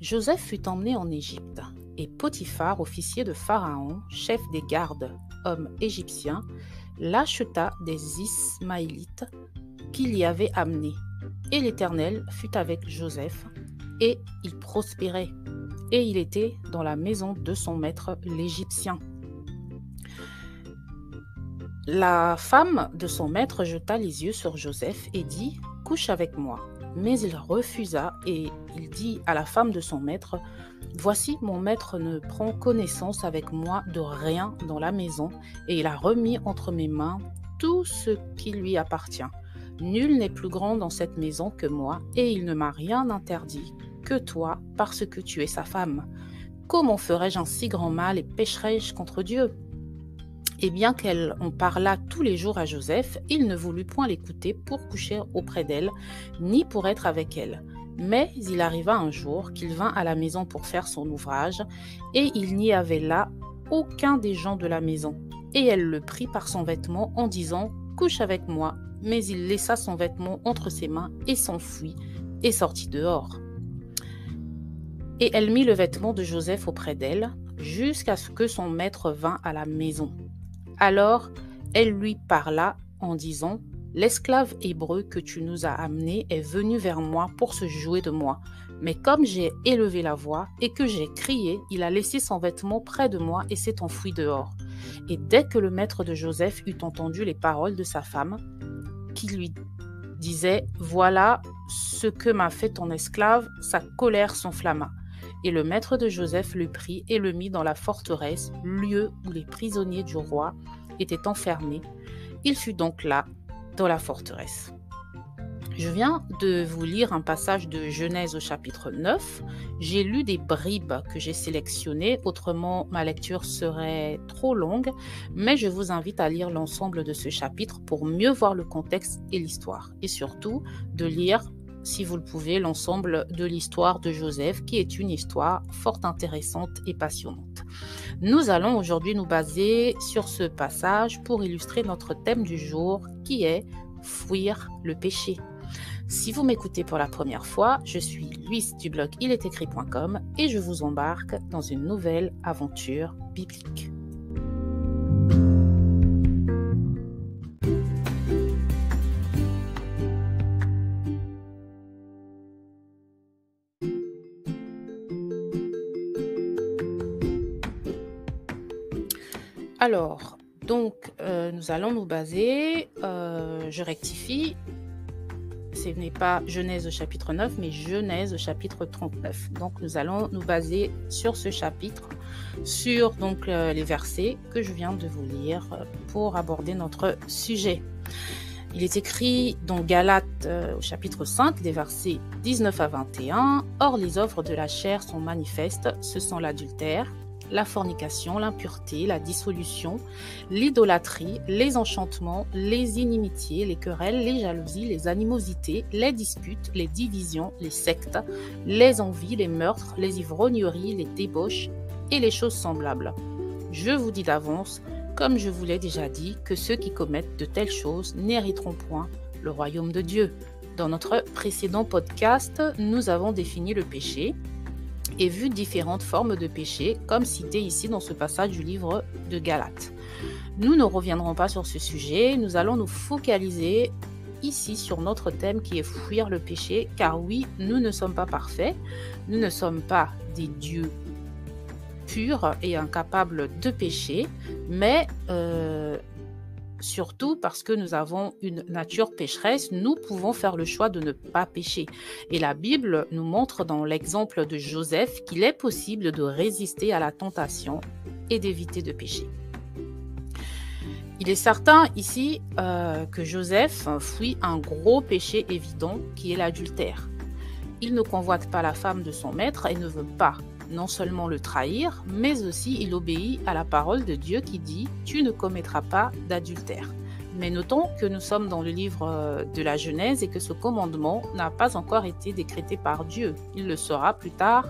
Joseph fut emmené en Égypte, et Potiphar, officier de Pharaon, chef des gardes, homme égyptien, l'acheta des Ismaélites qu'il y avait amenés. Et l'Éternel fut avec Joseph, et il prospérait, et il était dans la maison de son maître l'Égyptien. La femme de son maître jeta les yeux sur Joseph et dit « Couche avec moi ». Mais il refusa et il dit à la femme de son maître « Voici, mon maître ne prend connaissance avec moi de rien dans la maison et il a remis entre mes mains tout ce qui lui appartient. Nul n'est plus grand dans cette maison que moi et il ne m'a rien interdit que toi parce que tu es sa femme. Comment ferais-je un si grand mal et pécherais-je contre Dieu ?» Et bien qu'elle en parlât tous les jours à Joseph, il ne voulut point l'écouter pour coucher auprès d'elle, ni pour être avec elle. Mais il arriva un jour qu'il vint à la maison pour faire son ouvrage, et il n'y avait là aucun des gens de la maison. Et elle le prit par son vêtement en disant « Couche avec moi ». Mais il laissa son vêtement entre ses mains et s'enfuit, et sortit dehors. Et elle mit le vêtement de Joseph auprès d'elle, jusqu'à ce que son maître vînt à la maison. Alors, elle lui parla en disant « L'esclave hébreu que tu nous as amené est venu vers moi pour se jouer de moi. Mais comme j'ai élevé la voix et que j'ai crié, il a laissé son vêtement près de moi et s'est enfui dehors. Et dès que le maître de Joseph eut entendu les paroles de sa femme, qui lui disait « Voilà ce que m'a fait ton esclave », sa colère s'enflamma. Et le maître de Joseph le prit et le mit dans la forteresse, lieu où les prisonniers du roi étaient enfermés. Il fut donc là, dans la forteresse. Je viens de vous lire un passage de Genèse au chapitre 9. J'ai lu des bribes que j'ai sélectionnées, autrement ma lecture serait trop longue, mais je vous invite à lire l'ensemble de ce chapitre pour mieux voir le contexte et l'histoire, et surtout de lire, si vous le pouvez, l'ensemble de l'histoire de Joseph, qui est une histoire fort intéressante et passionnante. Nous allons aujourd'hui nous baser sur ce passage pour illustrer notre thème du jour, qui est « Fuir le péché ». Si vous m'écoutez pour la première fois, je suis Luis du blog ilestécrit.com et je vous embarque dans une nouvelle aventure biblique. Alors, nous allons nous baser, je rectifie, ce n'est pas Genèse au chapitre 9, mais Genèse au chapitre 39. Donc, nous allons nous baser sur ce chapitre, sur les versets que je viens de vous lire pour aborder notre sujet. Il est écrit dans Galates au chapitre 5, des versets 19 à 21. « Or, les œuvres de la chair sont manifestes, ce sont l'adultère, la fornication, l'impureté, la dissolution, l'idolâtrie, les enchantements, les inimitiés, les querelles, les jalousies, les animosités, les disputes, les divisions, les sectes, les envies, les meurtres, les ivrogneries, les débauches et les choses semblables. Je vous dis d'avance, comme je vous l'ai déjà dit, que ceux qui commettent de telles choses n'hériteront point le royaume de Dieu. » Dans notre précédent podcast, nous avons défini le péché et vu différentes formes de péché, comme cité ici dans ce passage du livre de Galates. Nous ne reviendrons pas sur ce sujet, nous allons nous focaliser ici sur notre thème qui est fuir le péché, car oui, nous ne sommes pas parfaits, nous ne sommes pas des dieux purs et incapables de pécher, mais surtout parce que nous avons une nature pécheresse, nous pouvons faire le choix de ne pas pécher. Et la Bible nous montre dans l'exemple de Joseph qu'il est possible de résister à la tentation et d'éviter de pécher. Il est certain ici que Joseph fuit un gros péché évident qui est l'adultère. Il ne convoite pas la femme de son maître et ne veut pas non seulement le trahir, mais aussi il obéit à la parole de Dieu qui dit « Tu ne commettras pas d'adultère ». Mais notons que nous sommes dans le livre de la Genèse et que ce commandement n'a pas encore été décrété par Dieu. Il le sera plus tard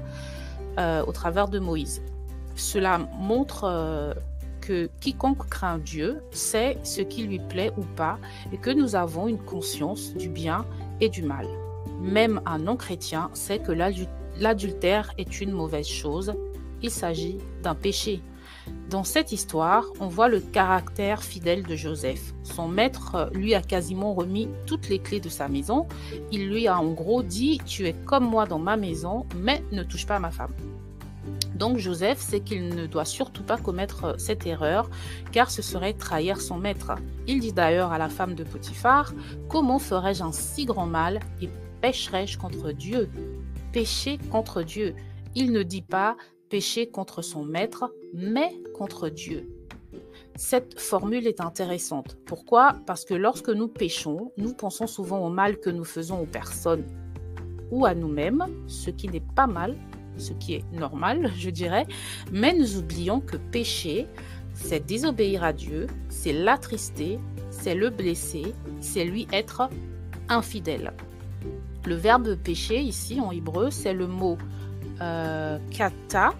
au travers de Moïse. Cela montre que quiconque craint Dieu sait ce qui lui plaît ou pas et que nous avons une conscience du bien et du mal. Même un non-chrétien sait que l'adultère est une mauvaise chose. Il s'agit d'un péché. Dans cette histoire, on voit le caractère fidèle de Joseph. Son maître lui a quasiment remis toutes les clés de sa maison. Il lui a en gros dit « Tu es comme moi dans ma maison, mais ne touche pas à ma femme ». Donc Joseph sait qu'il ne doit surtout pas commettre cette erreur, car ce serait trahir son maître. Il dit d'ailleurs à la femme de Potiphar « Comment ferais-je un si grand mal et pécherais-je contre Dieu ?» Pécher contre Dieu. Il ne dit pas pécher contre son maître, mais contre Dieu. Cette formule est intéressante. Pourquoi? Parce que lorsque nous péchons, nous pensons souvent au mal que nous faisons aux personnes ou à nous-mêmes, ce qui n'est pas mal, ce qui est normal, je dirais, mais nous oublions que pécher, c'est désobéir à Dieu, c'est l'attrister, c'est le blesser, c'est lui être infidèle. Le verbe pécher ici en hébreu, c'est le mot kata,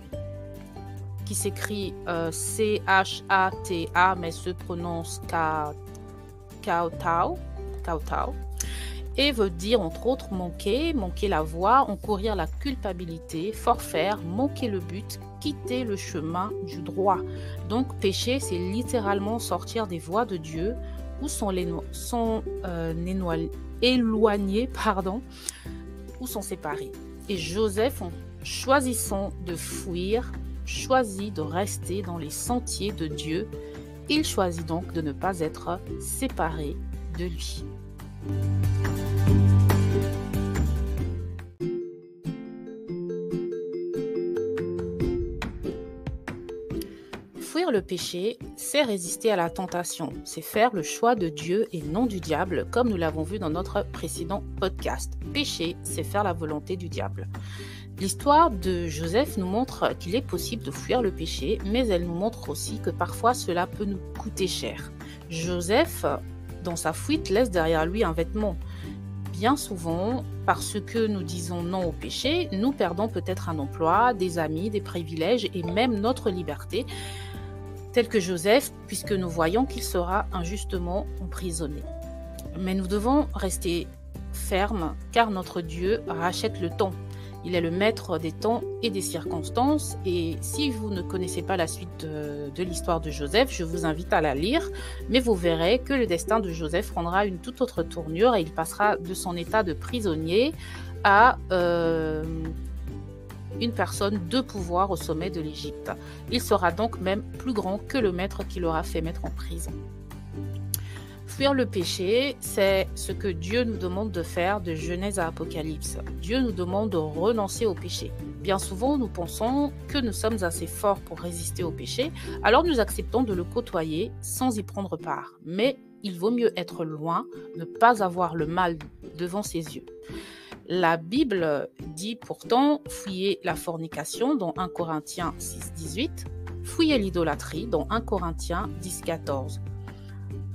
qui s'écrit C-H-A-T-A, mais se prononce kaotao, et veut dire entre autres manquer la voie, encourir la culpabilité, forfaire, manquer le but, quitter le chemin du droit. Donc pécher, c'est littéralement sortir des voies de Dieu ou éloigner, ou sont séparés. Et Joseph, en choisissant de fuir, choisit de rester dans les sentiers de Dieu. Il choisit donc de ne pas être séparé de lui. Fuir le péché, c'est résister à la tentation, c'est faire le choix de Dieu et non du diable, comme nous l'avons vu dans notre précédent podcast. Pécher, c'est faire la volonté du diable. L'histoire de Joseph nous montre qu'il est possible de fuir le péché, mais elle nous montre aussi que parfois cela peut nous coûter cher. Joseph, dans sa fuite, laisse derrière lui un vêtement. Bien souvent, parce que nous disons non au péché, nous perdons peut-être un emploi, des amis, des privilèges et même notre liberté, tel que Joseph, puisque nous voyons qu'il sera injustement emprisonné. Mais nous devons rester fermes, car notre Dieu rachète le temps. Il est le maître des temps et des circonstances. Et si vous ne connaissez pas la suite de l'histoire de Joseph, je vous invite à la lire. Mais vous verrez que le destin de Joseph prendra une toute autre tournure et il passera de son état de prisonnier à une personne de pouvoir au sommet de l'Égypte. Il sera donc même plus grand que le maître qui l'aura fait mettre en prison. Fuir le péché, c'est ce que Dieu nous demande de faire de Genèse à Apocalypse. Dieu nous demande de renoncer au péché. Bien souvent, nous pensons que nous sommes assez forts pour résister au péché, alors nous acceptons de le côtoyer sans y prendre part. Mais il vaut mieux être loin, ne pas avoir le mal devant ses yeux. La Bible dit pourtant « Fuyez la fornication » dans 1 Corinthiens 6, 18, « Fuyez l'idolâtrie » dans 1 Corinthiens 10, 14.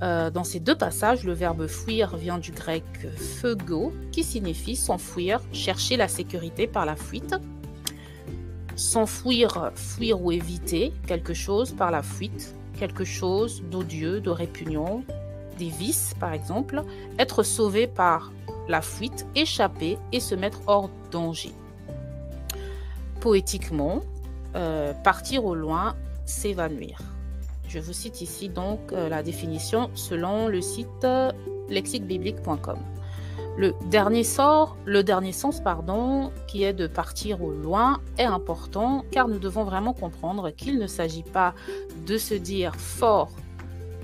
Dans ces deux passages, le verbe fuir vient du grec pheugo, qui signifie s'enfuir, chercher la sécurité par la fuite. S'enfuir, fuir ou éviter quelque chose par la fuite, quelque chose d'odieux, de répugnant, des vices par exemple. Être sauvé par la fuite, échapper et se mettre hors danger. Poétiquement, partir au loin, s'évanouir. Je vous cite ici donc la définition selon le site lexiquebiblique.com. Le dernier sens, qui est de partir au loin, est important car nous devons vraiment comprendre qu'il ne s'agit pas de se dire fort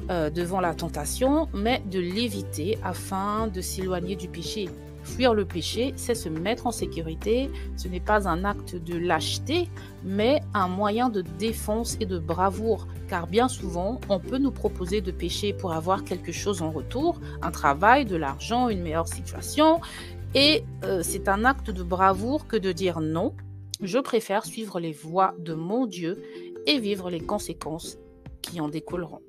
devant la tentation, mais de l'éviter afin de s'éloigner du péché. Fuir le péché, c'est se mettre en sécurité. Ce n'est pas un acte de lâcheté, mais un moyen de défense et de bravoure. Car bien souvent, on peut nous proposer de pécher pour avoir quelque chose en retour, un travail, de l'argent, une meilleure situation. Et c'est un acte de bravoure que de dire non. Je préfère suivre les voies de mon Dieu et vivre les conséquences qui en découleront.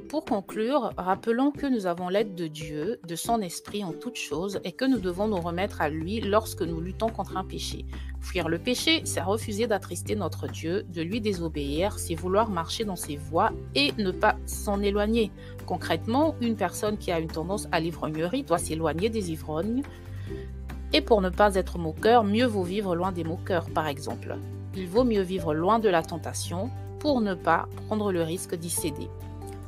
Pour Pour conclure, rappelons que nous avons l'aide de Dieu, de son esprit en toutes choses et que nous devons nous remettre à lui lorsque nous luttons contre un péché. Fuir le péché, c'est refuser d'attrister notre Dieu, de lui désobéir, c'est vouloir marcher dans ses voies et ne pas s'en éloigner. Concrètement, une personne qui a une tendance à l'ivrognerie doit s'éloigner des ivrognes. Et pour ne pas être moqueur, mieux vaut vivre loin des moqueurs, par exemple. Il vaut mieux vivre loin de la tentation pour ne pas prendre le risque d'y céder.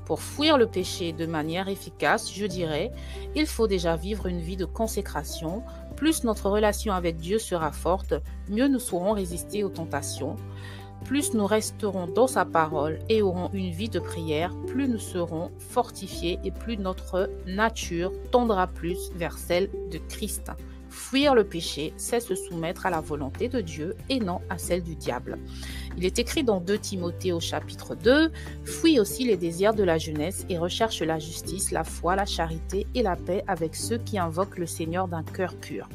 Pour fuir le péché de manière efficace, je dirais, il faut déjà vivre une vie de consécration. Plus notre relation avec Dieu sera forte, mieux nous saurons résister aux tentations. Plus nous resterons dans sa parole et aurons une vie de prière, plus nous serons fortifiés et plus notre nature tendra plus vers celle de Christ. Fuir le péché, c'est se soumettre à la volonté de Dieu et non à celle du diable. Il est écrit dans 2 Timothée au chapitre 2, « Fuis aussi les désirs de la jeunesse et recherche la justice, la foi, la charité et la paix avec ceux qui invoquent le Seigneur d'un cœur pur. »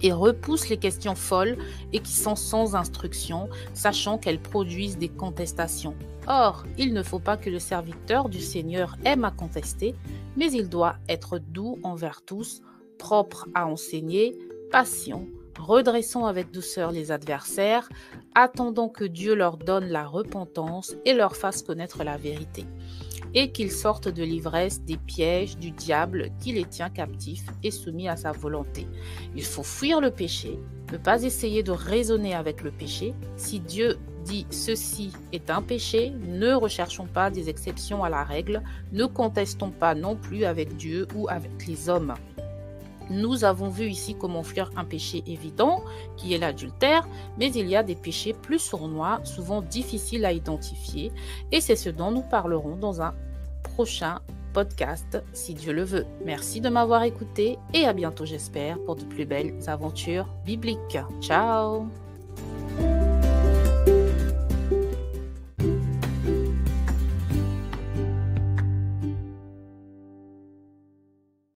Et repousse les questions folles et qui sont sans instruction, sachant qu'elles produisent des contestations. Or, il ne faut pas que le serviteur du Seigneur aime à contester, mais il doit être doux envers tous, propre à enseigner, patient, redressant avec douceur les adversaires, attendant que Dieu leur donne la repentance et leur fasse connaître la vérité, et qu'ils sortent de l'ivresse des pièges du diable qui les tient captifs et soumis à sa volonté. Il faut fuir le péché, ne pas essayer de raisonner avec le péché. Si Dieu dit ceci est un péché, ne recherchons pas des exceptions à la règle, ne contestons pas non plus avec Dieu ou avec les hommes. Nous avons vu ici comment fuir un péché évident, qui est l'adultère, mais il y a des péchés plus sournois, souvent difficiles à identifier, et c'est ce dont nous parlerons dans un prochain podcast, si Dieu le veut. Merci de m'avoir écouté, et à bientôt j'espère, pour de plus belles aventures bibliques. Ciao!